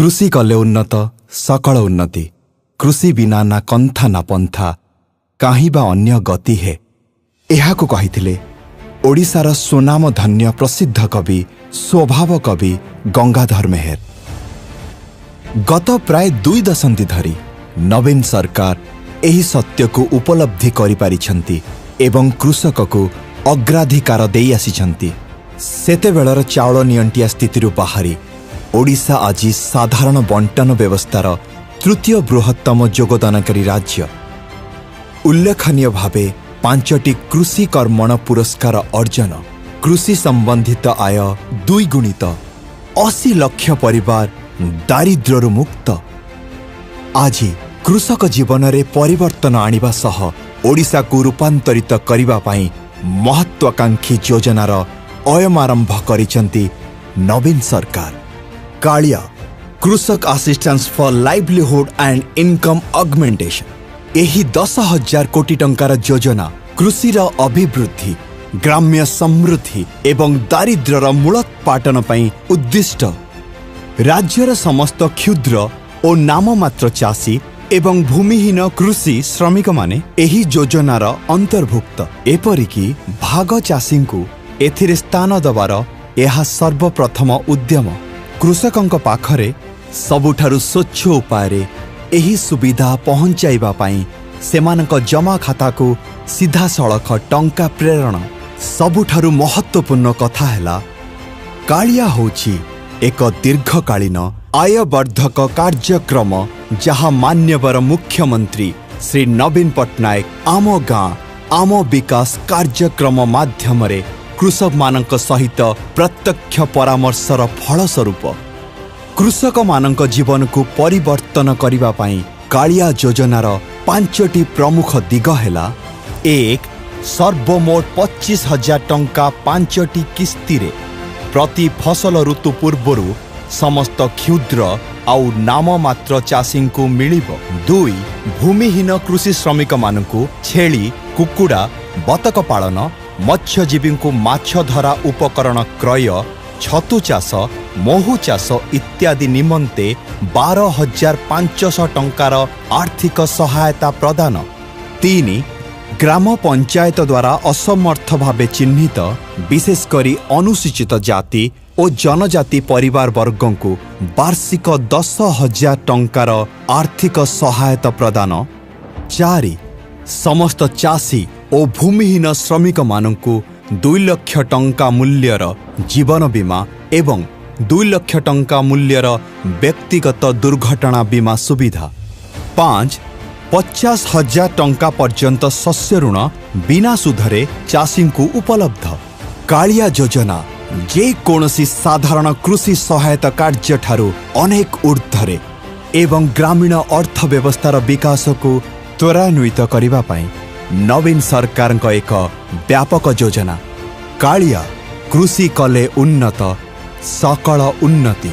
कृषि कले उन्नत सकल उन्नति। कृषि बिना ना कंथा ना पंथा काहीं बा अन्य गति है। एहाकु कहिथिले ओडिशार सुनाम धन्य प्रसिद्ध कवि स्वभाव कवि गंगाधर मेहर। गत प्राय 2 दशंधि धरी नवीन सरकार एही सत्य को उपलब्धि करि पारिछंती एवं कृषक को अग्राधिकार देई आसिछंती। सेतेबेलर चाउल नियंटिया स्थिति बाहरी ओडिशा आज साधारण बंटन व्यवस्थार तृतीय बृहत्तम योगदानकारी राज्य। उल्लेखनीय भावे 5टी कृषि कर्मण पुरस्कार अर्जन, कृषि संबंधित आय 2 गुणित, 80 लाख परिवार दारिद्र्यरु मुक्त। आज कृषक जीवन रे परिवर्तन आनिबा सह ओडिशा को रूपांतरित करिबा पई महत्वाकांक्षी योजनार अयमारंभ करिसंती नवीन सरकार। कालिया कृषक assistance for livelihood and income augmentation. एही 10,000 कोटी टंकार योजना कृषिर अभिवृद्धि, ग्राम्य समृद्धि एवं दारिद्र्यर मूलोत्पाटन पई उद्दिष्ट। राज्यर समस्त क्षुद्र और नाममात्र चाषी एवं भूमिहीन कृषि श्रमिक माने एही योजनार अंतर्भुक्त। एपरिकी भाग चाषी को एथिरे स्थान दबार यह सर्वप्रथम उद्यम। कृषकंक पाखरे सबुठारु स्वच्छ उपाय एही सुविधा पहुंचाइबा पाई सेमानक जमा खाता को सीधा सड़क टंका प्रेरण। सबुठारु महत्वपूर्ण कथा हैला कालिया होची एक दीर्घकालीन आयवर्धक कार्यक्रम जहाँ मान्यवर मुख्यमंत्री श्री नवीन पट्टनायक आम गाँ आम विकास कार्यक्रम माध्यम कृषक मानक सहित प्रत्यक्ष परामर्शर फलस्वरूप कृषक मानक जीवन को परिवर्तन करिबा पाई कालिया योजनार 5टी प्रमुख दिग हैला। 1. सर्वमोट 25,000 टंका 5टी किस्ती रे प्रति फसल ऋतु पूर्वरु समस्त क्षुद्र आउ नाममात्र चाषी को मिलिबो। 2. भूमिहीन कृषि श्रमिक मानकु छेली कुकुड़ा बतक पालन, मत्स्यजीवी को माछ धरा उपकरण क्रय, छतु चाष, महु चाष इत्यादि निमंते 12,500 टंकार आर्थिक सहायता प्रदान। 3. ग्राम पंचायत द्वारा असमर्थ भावे चिन्हित विशेषकरी अनुसूचित जाति और जनजाति परिवार वर्गों को वार्षिक 10,000 टंकार आर्थिक सहायता प्रदान। 4. समस्त चाषी और भूमिहीन श्रमिक मानकु 2 लाख टंका मूल्यर जीवन बीमा एवं 2 लाख टंका मूल्यर व्यक्तिगत दुर्घटना बीमा सुविधा। 5. 50,000 टंका पर्यंत शस्य ऋण बिना सुधरे चाषी को उपलब्ध। कालिया योजना जे कोनसी साधारण कृषि सहायता कार्य ठारू अनेक ऊर्ध्वरे एवं ग्रामीण अर्थव्यवस्थार विकास को त्वरान्वित करिबा पाई नवीन सरकार एक व्यापक योजना। कालिया कृषि कले उन्नत सकल उन्नति।